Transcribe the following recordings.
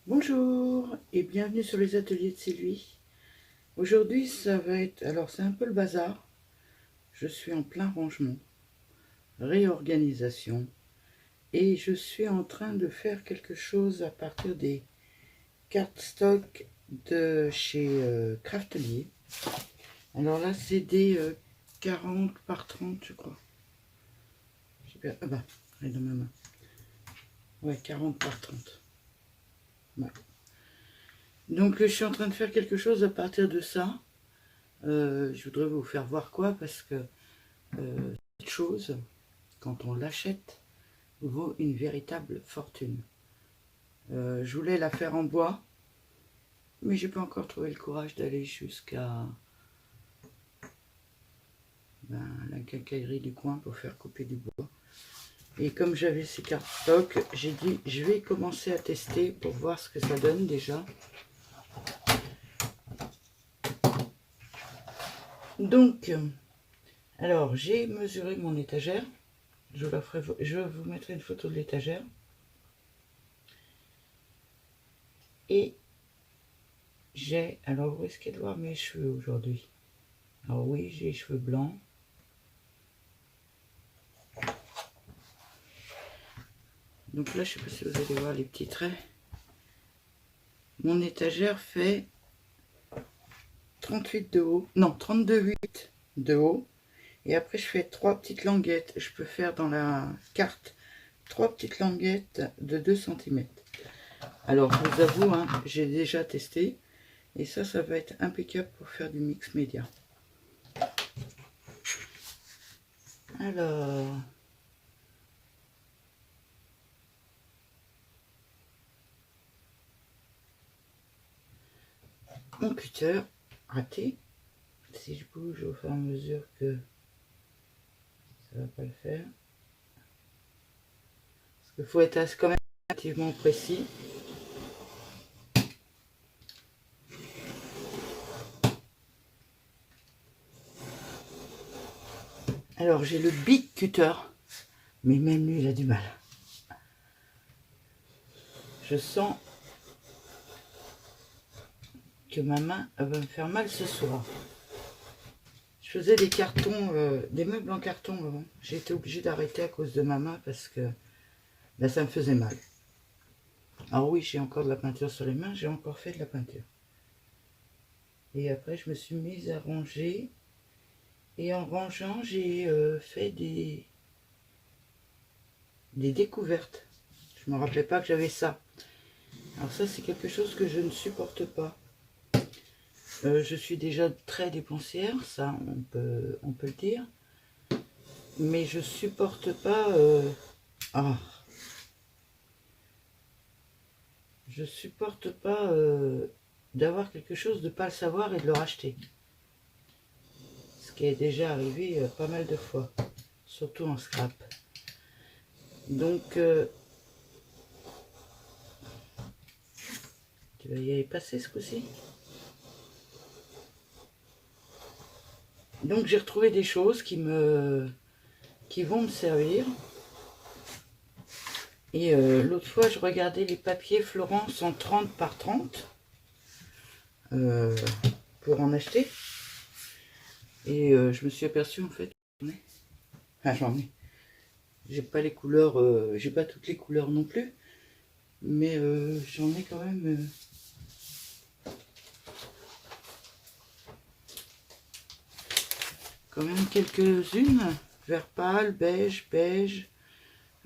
Bonjour et bienvenue sur les ateliers de Sylvie. Aujourd'hui ça va être, alors c'est un peu le bazar, je suis en plein rangement, réorganisation et je suis en train de faire quelque chose à partir des cartes stock de chez Craftelier. Alors là c'est des 40 par 30 je crois. Ah bah, elle est dans ma main. Ouais, 40 par 30. Ouais. Donc je suis en train de faire quelque chose à partir de ça. Je voudrais vous faire voir quoi, parce que cette chose, quand on l'achète, vaut une véritable fortune. Je voulais la faire en bois, mais j'ai pas encore trouvé le courage d'aller jusqu'à la quincaillerie du coin pour faire couper du bois. Et comme j'avais ces cartes stock, j'ai dit je vais commencer à tester pour voir ce que ça donne déjà. Donc, alors j'ai mesuré mon étagère. Je vous mettrai une photo de l'étagère. Et j'ai, alors vous risquez de voir mes cheveux aujourd'hui. Alors oui, j'ai les cheveux blancs. Donc là, je ne sais pas si vous allez voir les petits traits. Mon étagère fait 38 de haut. Non, 32,8 de haut. Et après, je fais 3 petites languettes. Je peux faire dans la carte 3 petites languettes de 2 cm. Alors, je vous avoue, hein, j'ai déjà testé. Et ça va être impeccable pour faire du mix média. Alors... mon cutter raté. Si je bouge au fur et à mesure que ça va pas le faire. Parce qu'il faut être quand même relativement précis. Alors j'ai le Big Cutter, mais même lui il a du mal. Je sens que ma main va me faire mal ce soir. Je faisais des cartons, des meubles en carton avant. J'ai été obligée d'arrêter à cause de ma main parce que là, ça me faisait mal. Alors oui, j'ai encore de la peinture sur les mains, j'ai encore fait de la peinture. Et après, je me suis mise à ranger. Et en rangeant, j'ai fait des découvertes. Je ne me rappelais pas que j'avais ça. Alors ça, c'est quelque chose que je ne supporte pas. Je suis déjà très dépensière, ça on peut le dire. Mais je supporte pas... je supporte pas d'avoir quelque chose, de ne pas le savoir et de le racheter. Ce qui est déjà arrivé pas mal de fois. Surtout en scrap. Donc... tu vas y aller passer ce coup-ci. Donc j'ai retrouvé des choses qui vont me servir. Et l'autre fois, je regardais les papiers Florence en 30 par 30 pour en acheter. Et je me suis aperçue en fait, j'en ai. J'ai pas les couleurs, j'ai pas toutes les couleurs non plus, mais j'en ai quand même quelques-unes. Vert pâle, beige,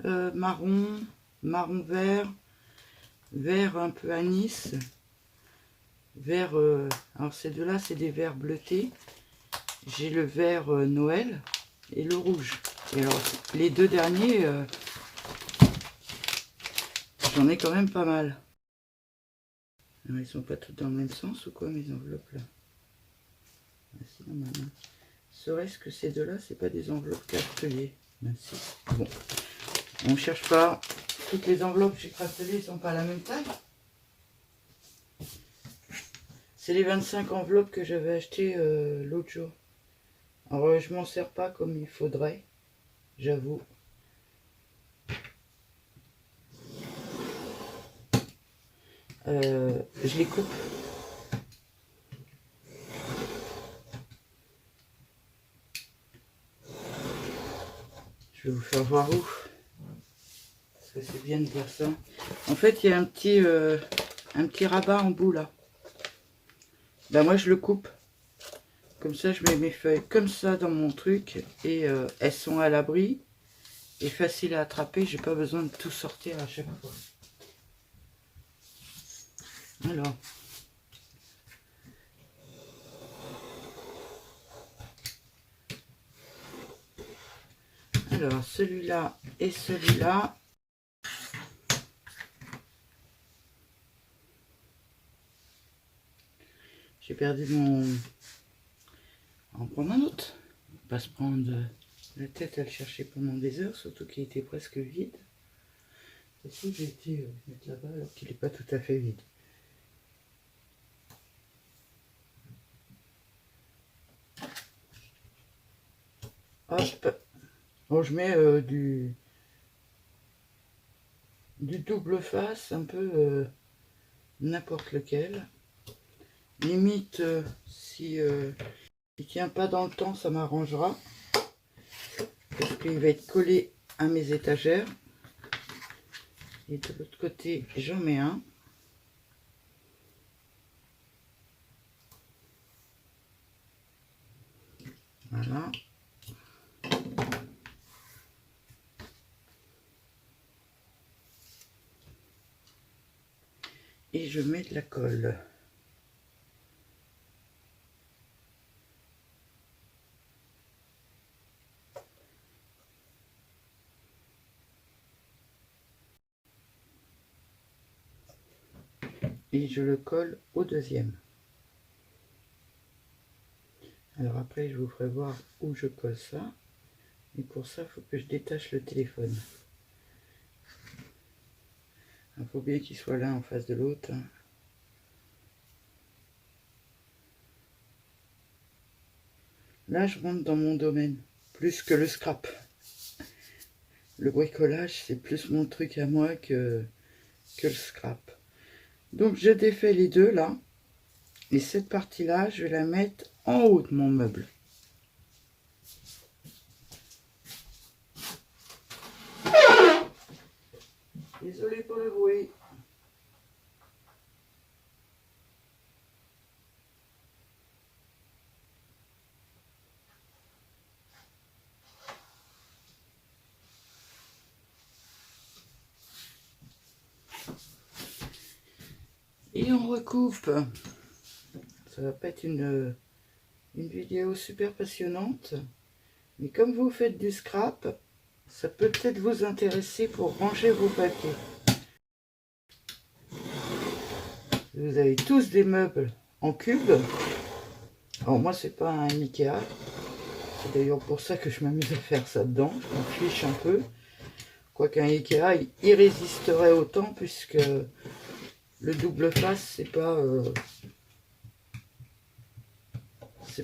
marron, marron vert, vert un peu anis, vert, alors ces deux-là, c'est des verts bleutés. J'ai le vert Noël et le rouge. Et alors, les deux derniers, j'en ai quand même pas mal. Alors, ils sont pas tous dans le même sens ou quoi, mes enveloppes là? Ah, si, dans ma main. Serait-ce que ces deux-là, c'est pas des enveloppes Craftelier? Ben, si. Bon, on cherche pas. Toutes les enveloppes chez Craftelier ne sont pas à la même taille. C'est les 25 enveloppes que j'avais achetées l'autre jour. Alors, je m'en sers pas comme il faudrait, j'avoue. je les coupe. Je vais vous faire voir où. Parce que c'est bien de dire ça. En fait, il y a un petit rabat en bout là. Ben moi, je le coupe. Comme ça, je mets mes feuilles comme ça dans mon truc. Et elles sont à l'abri. Et faciles à attraper. J'ai pas besoin de tout sortir à chaque fois. Alors. Alors, celui-là et celui-là. J'ai perdu mon... On va en prendre un autre. On va pas se prendre la tête à le chercher pendant des heures, surtout qu'il était presque vide. C'est sûr que j'ai été mettre là-bas alors qu'il n'est pas tout à fait vide. Hop. Bon, je mets du double face, un peu n'importe lequel. Limite, si il tient pas dans le temps, ça m'arrangera. Parce qu'il va être collé à mes étagères. Et de l'autre côté, j'en mets un. Voilà. Et je mets de la colle. Et je le colle au deuxième. Alors après, je vous ferai voir où je colle ça. Et pour ça, il faut que je détache le téléphone. Il faut bien qu'il soit l'un en face de l'autre. Là, je rentre dans mon domaine, plus que le scrap. Le bricolage, c'est plus mon truc à moi que le scrap. Donc, je défais les deux, là. Et cette partie-là, je vais la mettre en haut de mon meuble. Désolée pour le bruit. Et on recoupe. Ça va pas être une vidéo super passionnante. Mais comme vous faites du scrap, ça peut peut-être vous intéresser pour ranger vos papiers. Vous avez tous des meubles en cube. Alors moi, c'est pas un Ikea. C'est d'ailleurs pour ça que je m'amuse à faire ça dedans. Je m'en fiche un peu. Quoiqu'un Ikea, il résisterait autant puisque le double face, c'est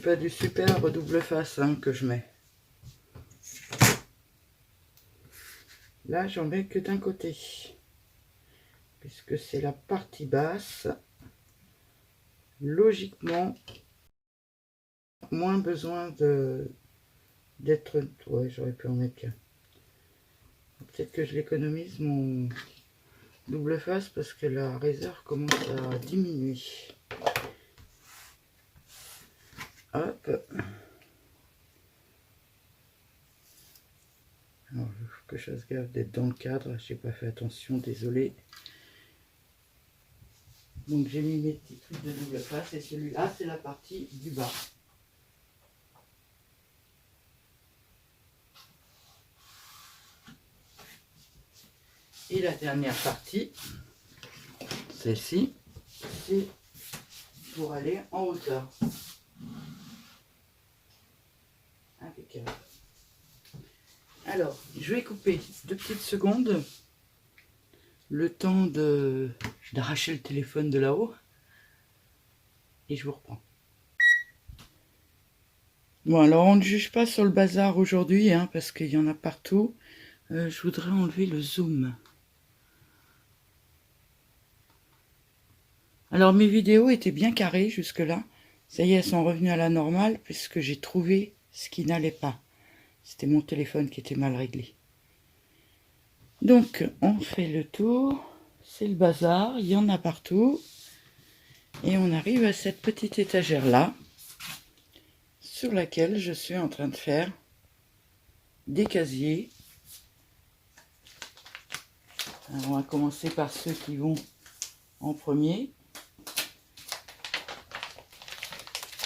pas du super double face hein, que je mets. Là, j'en mets que d'un côté. Puisque c'est la partie basse. Logiquement, moins besoin d'être... Ouais, j'aurais pu en mettre qu'un. Peut-être que je l'économise, mon double face, parce que la réserve commence à diminuer. Hop. Alors, il faut que je fasse gaffe d'être dans le cadre. J'ai pas fait attention, désolé. Donc j'ai mis mes petits trucs de double face et celui-là, c'est la partie du bas. Et la dernière partie, celle-ci, c'est pour aller en hauteur. Impeccable. Alors, je vais couper 2 petites secondes, le temps d'arracher le téléphone de là-haut, et je vous reprends. Bon, alors on ne juge pas sur le bazar aujourd'hui, hein, parce qu'il y en a partout. Je voudrais enlever le zoom. Alors mes vidéos étaient bien carrées jusque-là. Ça y est, elles sont revenues à la normale puisque j'ai trouvé ce qui n'allait pas. C'était mon téléphone qui était mal réglé. Donc on fait le tour. C'est le bazar, il y en a partout. Et on arrive à cette petite étagère-là, sur laquelle je suis en train de faire des casiers. Alors on va commencer par ceux qui vont en premier.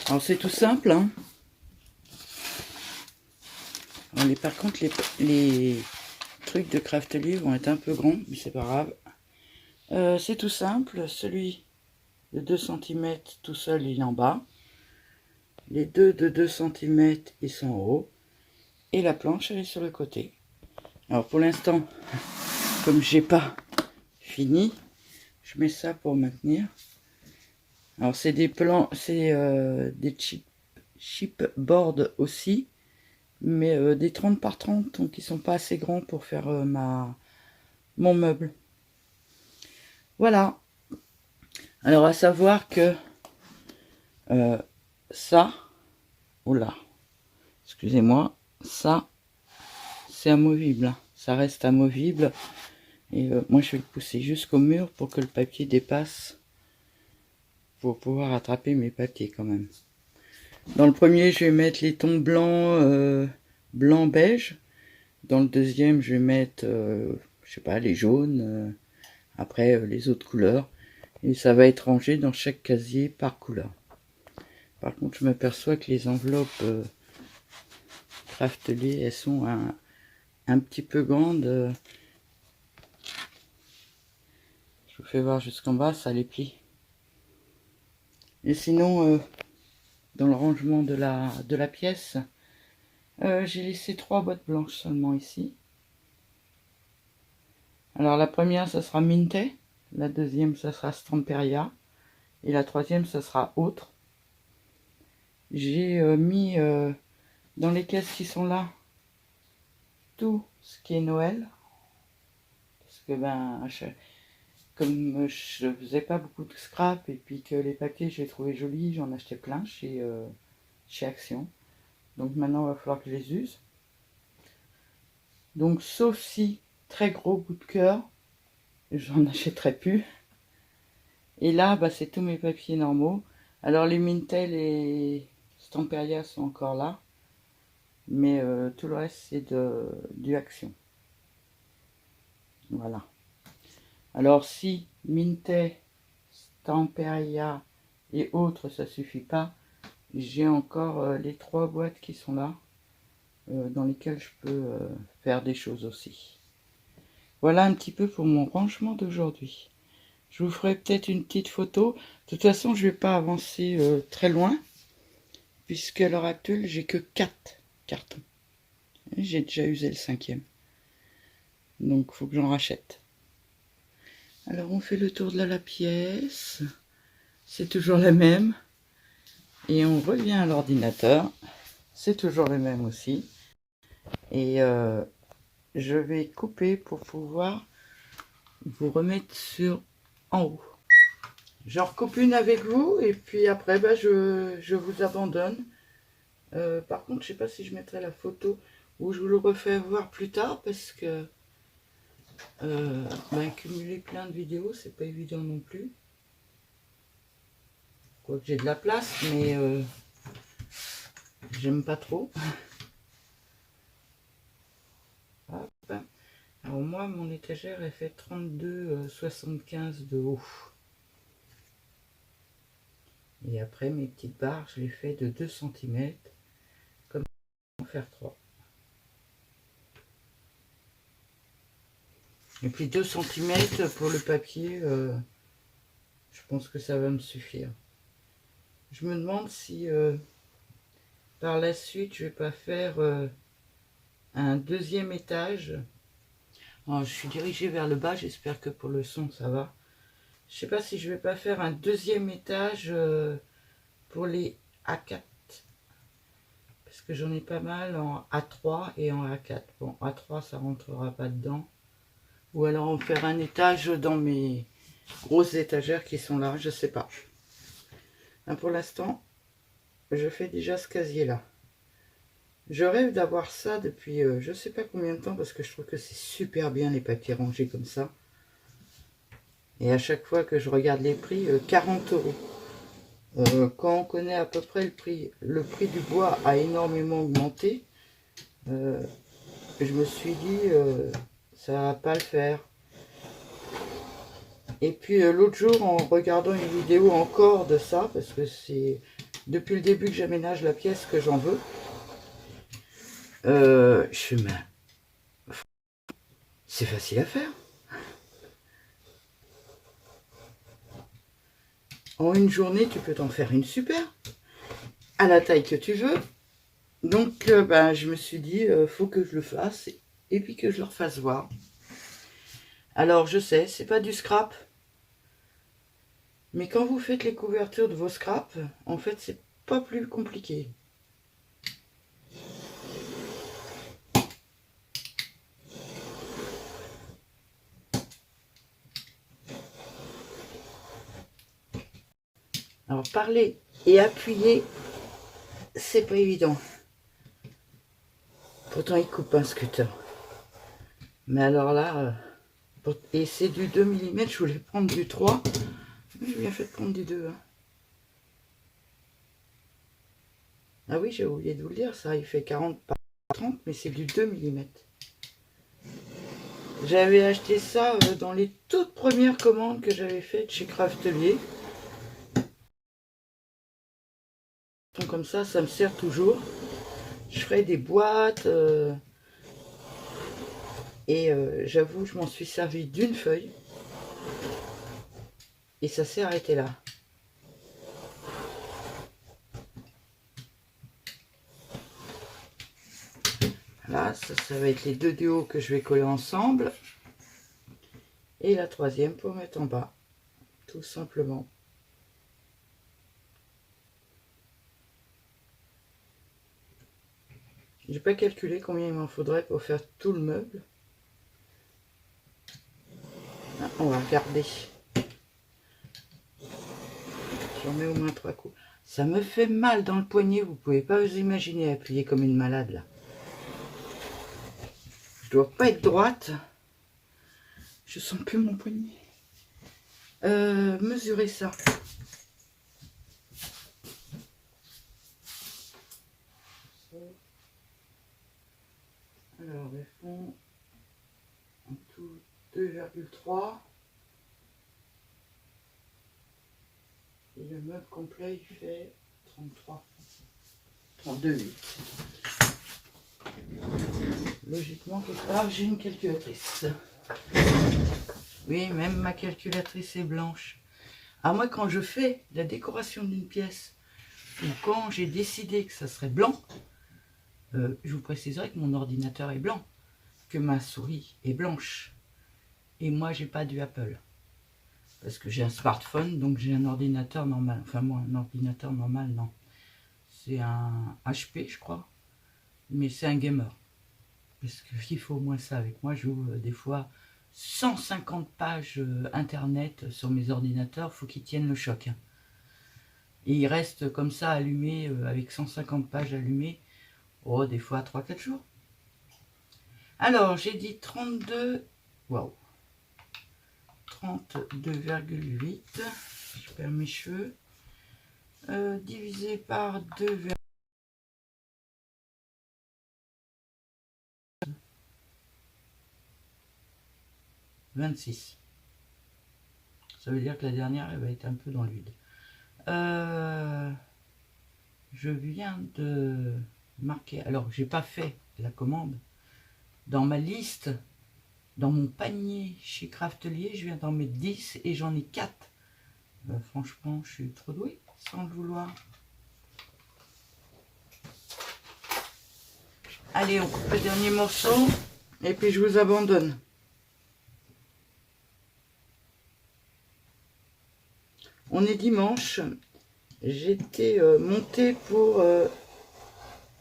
Alors c'est tout simple, hein. Alors, par contre les trucs de Craftelier vont être un peu grands, mais c'est pas grave. C'est tout simple, celui de 2 cm tout seul il est en bas. Les deux de 2 cm ils sont en haut. Et la planche elle est sur le côté. Alors pour l'instant, comme j'ai pas fini, je mets ça pour maintenir. Alors c'est des plans, c'est des chipboards aussi, mais des 30 par 30, donc ils sont pas assez grands pour faire mon meuble. Voilà. Alors à savoir que ça, oula, excusez-moi, ça c'est amovible, hein. Ça reste amovible. Et moi je vais le pousser jusqu'au mur pour que le papier dépasse, pour pouvoir attraper mes papiers quand même. Dans le premier je vais mettre les tons blancs, blanc beige. Dans le deuxième je vais mettre, je sais pas, les jaunes, après les autres couleurs. Et ça va être rangé dans chaque casier par couleur. Par contre je m'aperçois que les enveloppes Craftelier, elles sont un petit peu grandes. Je vous fais voir jusqu'en bas, ça les plie. Et sinon, dans le rangement de la pièce, j'ai laissé 3 boîtes blanches seulement ici. Alors la première, ça sera Minte, la deuxième, ça sera Stamperia, et la troisième, ça sera Autre. J'ai mis dans les caisses qui sont là tout ce qui est Noël, parce que ben, comme je faisais pas beaucoup de scrap et puis que les papiers j'ai trouvé jolis, j'en achetais plein chez Action. Donc maintenant, il va falloir que je les use. Donc sauf si très gros coup de cœur, j'en achèterai plus. Et là, bah, c'est tous mes papiers normaux. Alors les Mintel et Stamperia sont encore là. Mais tout le reste, c'est du Action. Voilà. Alors si Mintel, Stamperia et autres, ça suffit pas, j'ai encore les 3 boîtes qui sont là, dans lesquelles je peux faire des choses aussi. Voilà un petit peu pour mon rangement d'aujourd'hui. Je vous ferai peut-être une petite photo. De toute façon, je ne vais pas avancer très loin, puisqu'à l'heure actuelle, j'ai que 4 cartons. J'ai déjà usé le 5e. Donc, il faut que j'en rachète. Alors, on fait le tour de la pièce. C'est toujours la même. Et on revient à l'ordinateur. C'est toujours le même aussi. Et je vais couper pour pouvoir vous remettre en haut. J'en recoupe une avec vous et puis après bah, je vous abandonne. Par contre, je sais pas si je mettrai la photo ou je vous le refais voir plus tard parce que cumuler plein de vidéos, c'est pas évident non plus. Quoique j'ai de la place, mais j'aime pas trop. Hop. Alors moi, mon étagère, elle fait 32,75 de haut. Et après, mes petites barres, je les fais de 2 cm, comme en faire 3. Et puis 2 cm pour le papier, je pense que ça va me suffire. Je me demande si par la suite, je vais pas faire un deuxième étage. Alors, je suis dirigée vers le bas, j'espère que pour le son, ça va. Je sais pas si je vais pas faire un deuxième étage pour les A4. Parce que j'en ai pas mal en A3 et en A4. Bon, A3, ça rentrera pas dedans. Ou alors en faire un étage dans mes grosses étagères qui sont là, je sais pas. Hein, pour l'instant, je fais déjà ce casier-là. Je rêve d'avoir ça depuis je sais pas combien de temps parce que je trouve que c'est super bien les papiers rangés comme ça. Et à chaque fois que je regarde les prix, 40 euros. Quand on connaît à peu près le prix du bois a énormément augmenté. Je me suis dit, ça va pas le faire. Et puis l'autre jour, en regardant une vidéo encore de ça, parce que c'est depuis le début que j'aménage la pièce que j'en veux, je fais, mais c'est facile à faire. En une journée, tu peux t'en faire une super, à la taille que tu veux. Donc, ben, je me suis dit, faut que je le fasse, et puis que je leur fasse voir. Alors, je sais, c'est pas du scrap, mais quand vous faites les couvertures de vos scraps, en fait, c'est pas plus compliqué. Alors, parler et appuyer, c'est pas évident. Pourtant, il coupe un scooter. Mais alors là, et c'est du 2 mm, je voulais prendre du 3. J'ai bien fait de prendre du 2. Hein. Ah oui, j'ai oublié de vous le dire, ça, il fait 40 par 30, mais c'est du 2 mm. J'avais acheté ça dans les toutes premières commandes que j'avais faites chez Craftelier. Comme ça me sert toujours. Je ferai des boîtes et j'avoue, je m'en suis servi d'une feuille et ça s'est arrêté là. Là, ça va être les deux duos que je vais coller ensemble et la troisième pour mettre en bas, tout simplement. J'ai pas calculé combien il m'en faudrait pour faire tout le meuble. Ah, on va regarder. J'en mets au moins 3 coups. Ça me fait mal dans le poignet, vous pouvez pas vous imaginer appuyer comme une malade là. Je dois pas être droite. Je sens plus mon poignet. Mesurer ça. Alors, le fond, en tout 2,3. Et le meuble complet, il fait 33. 32,8. Logiquement, quelque part, j'ai une calculatrice. Oui, même ma calculatrice est blanche. À moi, quand je fais la décoration d'une pièce, ou quand j'ai décidé que ça serait blanc, je vous préciserai que mon ordinateur est blanc, que ma souris est blanche. Et moi, j'ai pas du Apple. Parce que j'ai un smartphone, donc j'ai un ordinateur normal. Enfin, moi, un ordinateur normal, non. C'est un HP, je crois. Mais c'est un gamer. Parce qu'il faut au moins ça avec moi. J'ouvre des fois 150 pages internet sur mes ordinateurs. Il faut qu'ils tiennent le choc. Hein. Et ils restent comme ça allumés, avec 150 pages allumées. Oh, des fois 3-4 jours. Alors, j'ai dit 32. Waouh. 32,8. Je perds mes cheveux. Divisé par 2. 26. Ça veut dire que la dernière, elle va être un peu dans le vide. Je viens de marquer. Alors, j'ai pas fait la commande. Dans ma liste, dans mon panier chez Craftelier, je viens d'en mettre 10 et j'en ai 4. Franchement, je suis trop douée, sans le vouloir. Allez, on coupe le dernier morceau et puis je vous abandonne. On est dimanche. J'étais montée pour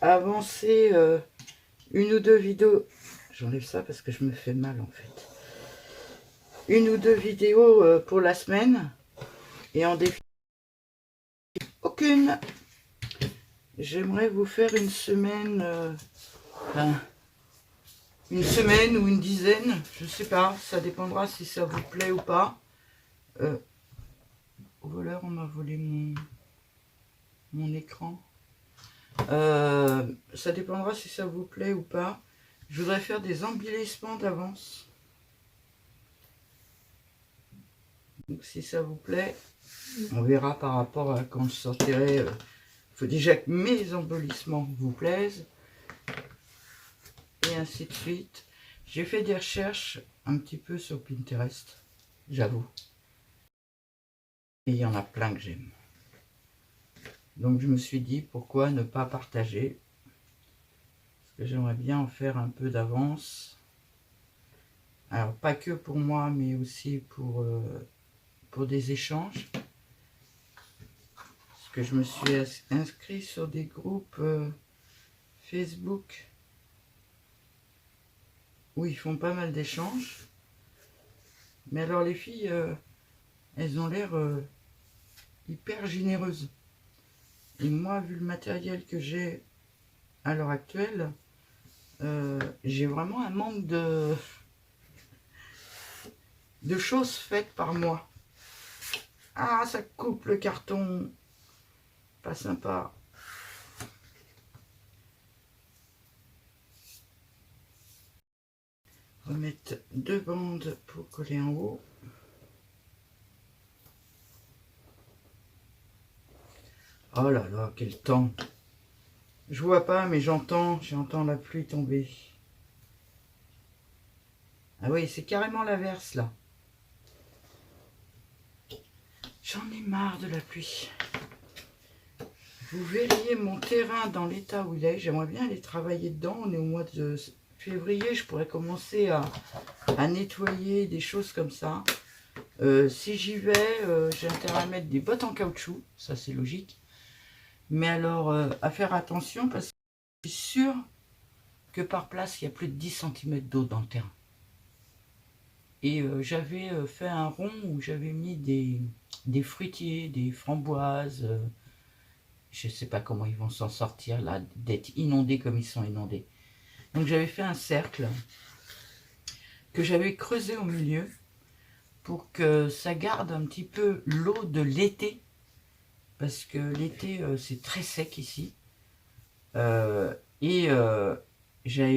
avancer une ou deux vidéos. J'enlève ça parce que je me fais mal en fait. une ou deux vidéos pour la semaine. Et en définitive, aucune. J'aimerais vous faire une semaine, une semaine ou une dizaine, je sais pas, ça dépendra si ça vous plaît ou pas. Au voleur, on m'a volé mon écran. Ça dépendra si ça vous plaît ou pas. Je voudrais faire des embellissements d'avance. Donc si ça vous plaît, on verra par rapport à quand je sortirai. Il faut déjà que mes embellissements vous plaisent. Et ainsi de suite. J'ai fait des recherches un petit peu sur Pinterest, j'avoue. Et il y en a plein que j'aime. Donc je me suis dit, pourquoi ne pas partager? Parce que j'aimerais bien en faire un peu d'avance. Alors pas que pour moi, mais aussi pour des échanges. Parce que je me suis inscrit sur des groupes Facebook où ils font pas mal d'échanges. Mais alors les filles, elles ont l'air hyper généreuses. Et moi, vu le matériel que j'ai à l'heure actuelle, j'ai vraiment un manque de choses faites par moi. Ah, ça coupe le carton. Pas sympa. On va mettre 2 bandes pour coller en haut. Oh là là, quel temps. Je vois pas, mais j'entends la pluie tomber. Ah oui, c'est carrément l'averse là. J'en ai marre de la pluie. Vous verriez mon terrain dans l'état où il est. J'aimerais bien aller travailler dedans. On est au mois de février. Je pourrais commencer à nettoyer des choses comme ça. Si j'y vais, j'ai intérêt à mettre des bottes en caoutchouc. Ça, c'est logique. Mais alors, à faire attention parce que je suis sûre que par place, il y a plus de 10 cm d'eau dans le terrain. Et j'avais fait un rond où j'avais mis des fruitiers, des framboises. Je ne sais pas comment ils vont s'en sortir là, d'être inondés comme ils sont inondés. Donc j'avais fait un cercle que j'avais creusé au milieu pour que ça garde un petit peu l'eau de l'été. Parce que l'été, c'est très sec ici. J'avais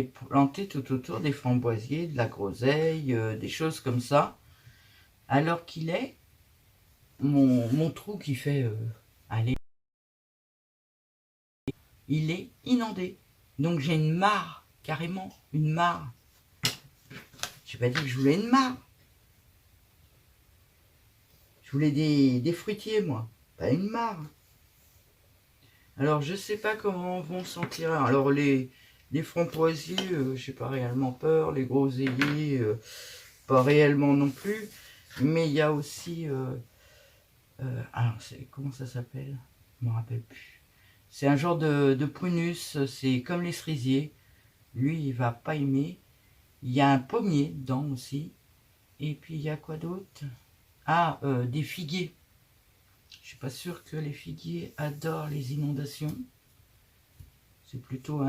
planté tout autour des framboisiers, de la groseille, des choses comme ça. Alors qu'il est, mon trou qui fait, allez, il est inondé. Donc j'ai une mare, carrément, une mare. Je n'ai pas dit que je voulais une mare. Je voulais des fruitiers, moi, pas une mare. Alors je sais pas comment vont s'en tirer. Alors les framboisiers, j'ai pas réellement peur. Les groseilliers, pas réellement non plus. Mais il y a aussi... alors, comment ça s'appelle? Je ne me rappelle plus. C'est un genre de prunus, c'est comme les cerisiers. Lui, il va pas aimer. Il y a un pommier dedans aussi. Et puis, il y a quoi d'autre? Ah, des figuiers. Je suis pas sûre que les figuiers adorent les inondations. C'est plutôt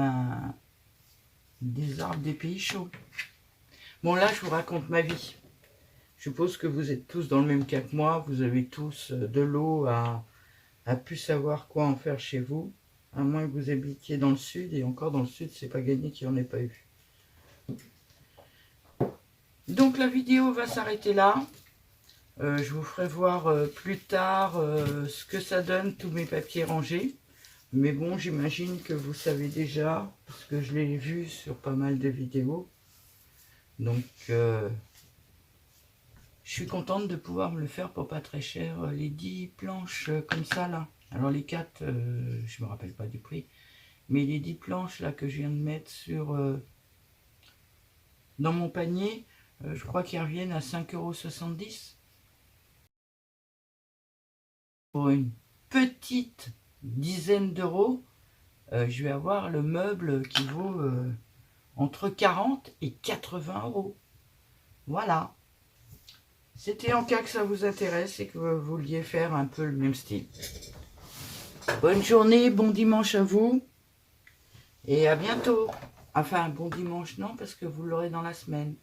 des arbres des pays chauds. Bon, là, je vous raconte ma vie. Je suppose que vous êtes tous dans le même cas que moi. Vous avez tous de l'eau à plus savoir quoi en faire chez vous. À moins que vous habitiez dans le sud. Et encore dans le sud, c'est pas gagné qu'il n'y en ait pas eu. Donc la vidéo va s'arrêter là. Je vous ferai voir plus tard ce que ça donne, tous mes papiers rangés. Mais bon, j'imagine que vous savez déjà, parce que je l'ai vu sur pas mal de vidéos. Donc, je suis contente de pouvoir me le faire pour pas très cher. Les 10 planches comme ça, là. Alors les 4, je me rappelle pas du prix. Mais les 10 planches là que je viens de mettre dans mon panier, je crois qu'ils reviennent à 5,70 €. Pour une petite dizaine d'euros, je vais avoir le meuble qui vaut entre 40 et 80 €. Voilà. C'était en cas que ça vous intéresse et que vous vouliez faire un peu le même style. Bonne journée, bon dimanche à vous. Et à bientôt. Enfin, bon dimanche, non, parce que vous l'aurez dans la semaine.